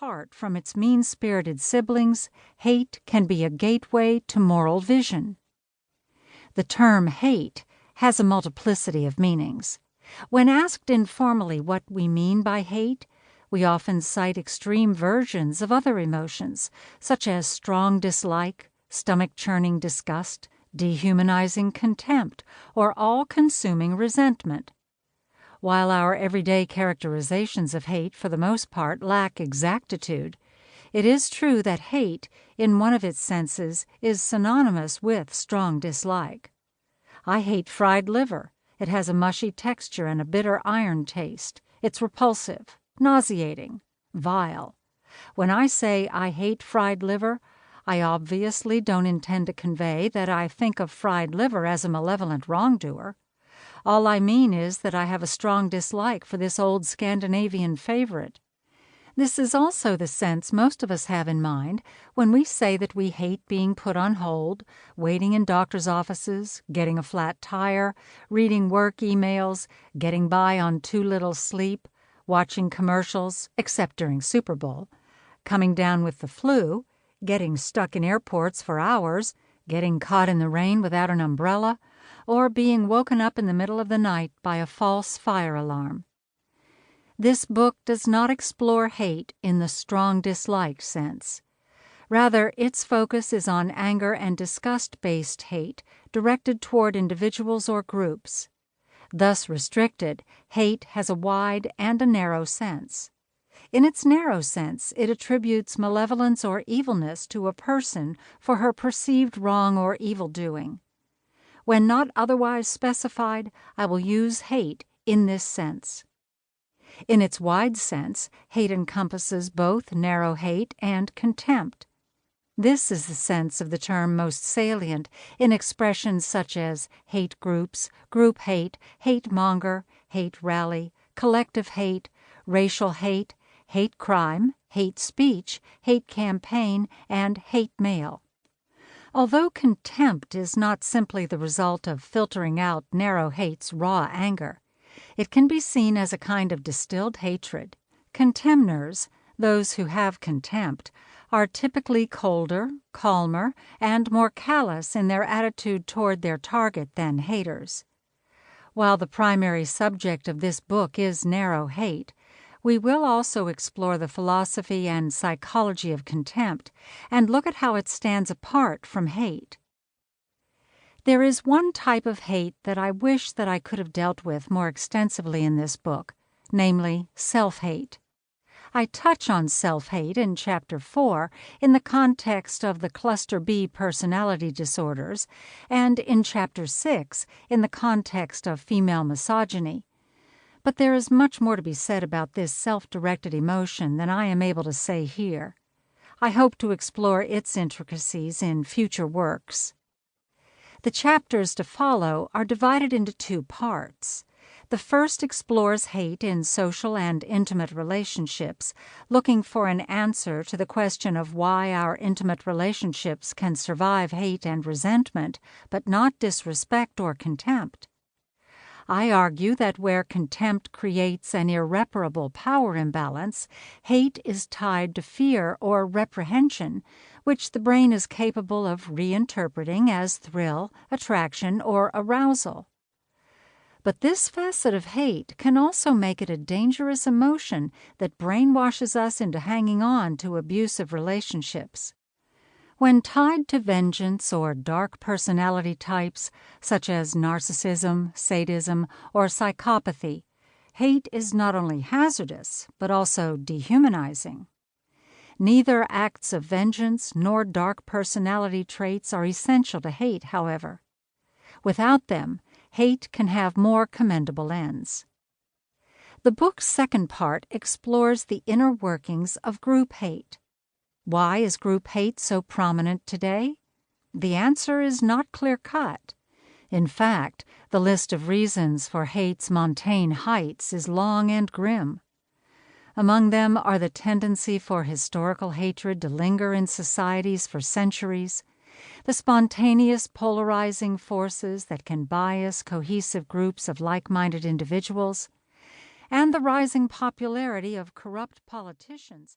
apart from its mean-spirited siblings, hate can be a gateway to moral vision. The term hate has a multiplicity of meanings. When asked informally what we mean by hate, we often cite extreme versions of other emotions, such as strong dislike, stomach-churning disgust, dehumanizing contempt, or all-consuming resentment. While our everyday characterizations of hate for the most part lack exactitude, it is true that hate, in one of its senses, is synonymous with strong dislike. I hate fried liver. It has a mushy texture and a bitter iron taste. It's repulsive, nauseating, vile. When I say I hate fried liver, I obviously don't intend to convey that I think of fried liver as a malevolent wrongdoer. All I mean is that I have a strong dislike for this old Scandinavian favorite. This is also the sense most of us have in mind when we say that we hate being put on hold, waiting in doctor's offices, getting a flat tire, reading work emails, getting by on too little sleep, watching commercials, except during Super Bowl, coming down with the flu, getting stuck in airports for hours, getting caught in the rain without an umbrella, or being woken up in the middle of the night by a false fire alarm. This book does not explore hate in the strong dislike sense. Rather, its focus is on anger and disgust-based hate directed toward individuals or groups. Thus restricted, hate has a wide and a narrow sense. In its narrow sense, it attributes malevolence or evilness to a person for her perceived wrong or evil doing. When not otherwise specified, I will use hate in this sense. In its wide sense, hate encompasses both narrow hate and contempt. This is the sense of the term most salient in expressions such as hate groups, group hate, hate monger, hate rally, collective hate, racial hate, hate crime, hate speech, hate campaign, and hate mail. Although contempt is not simply the result of filtering out narrow hate's raw anger, it can be seen as a kind of distilled hatred. Contemners, those who have contempt, are typically colder, calmer, and more callous in their attitude toward their target than haters. While the primary subject of this book is narrow hate, we will also explore the philosophy and psychology of contempt and look at how it stands apart from hate. There is one type of hate that I wish that I could have dealt with more extensively in this book, namely self-hate. I touch on self-hate in Chapter 4 in the context of the Cluster B personality disorders and in Chapter 6 in the context of female misogyny. But there is much more to be said about this self-directed emotion than I am able to say here. I hope to explore its intricacies in future works. The chapters to follow are divided into two parts. The first explores hate in social and intimate relationships, looking for an answer to the question of why our intimate relationships can survive hate and resentment, but not disrespect or contempt. I argue that where contempt creates an irreparable power imbalance, hate is tied to fear or reprehension, which the brain is capable of reinterpreting as thrill, attraction, or arousal. But this facet of hate can also make it a dangerous emotion that brainwashes us into hanging on to abusive relationships. When tied to vengeance or dark personality types, such as narcissism, sadism, or psychopathy, hate is not only hazardous, but also dehumanizing. Neither acts of vengeance nor dark personality traits are essential to hate, however. Without them, hate can have more commendable ends. The book's second part explores the inner workings of group hate. Why is group hate so prominent today? The answer is not clear-cut. In fact, the list of reasons for hate's montane heights is long and grim. Among them are the tendency for historical hatred to linger in societies for centuries, the spontaneous polarizing forces that can bias cohesive groups of like-minded individuals, and the rising popularity of corrupt politicians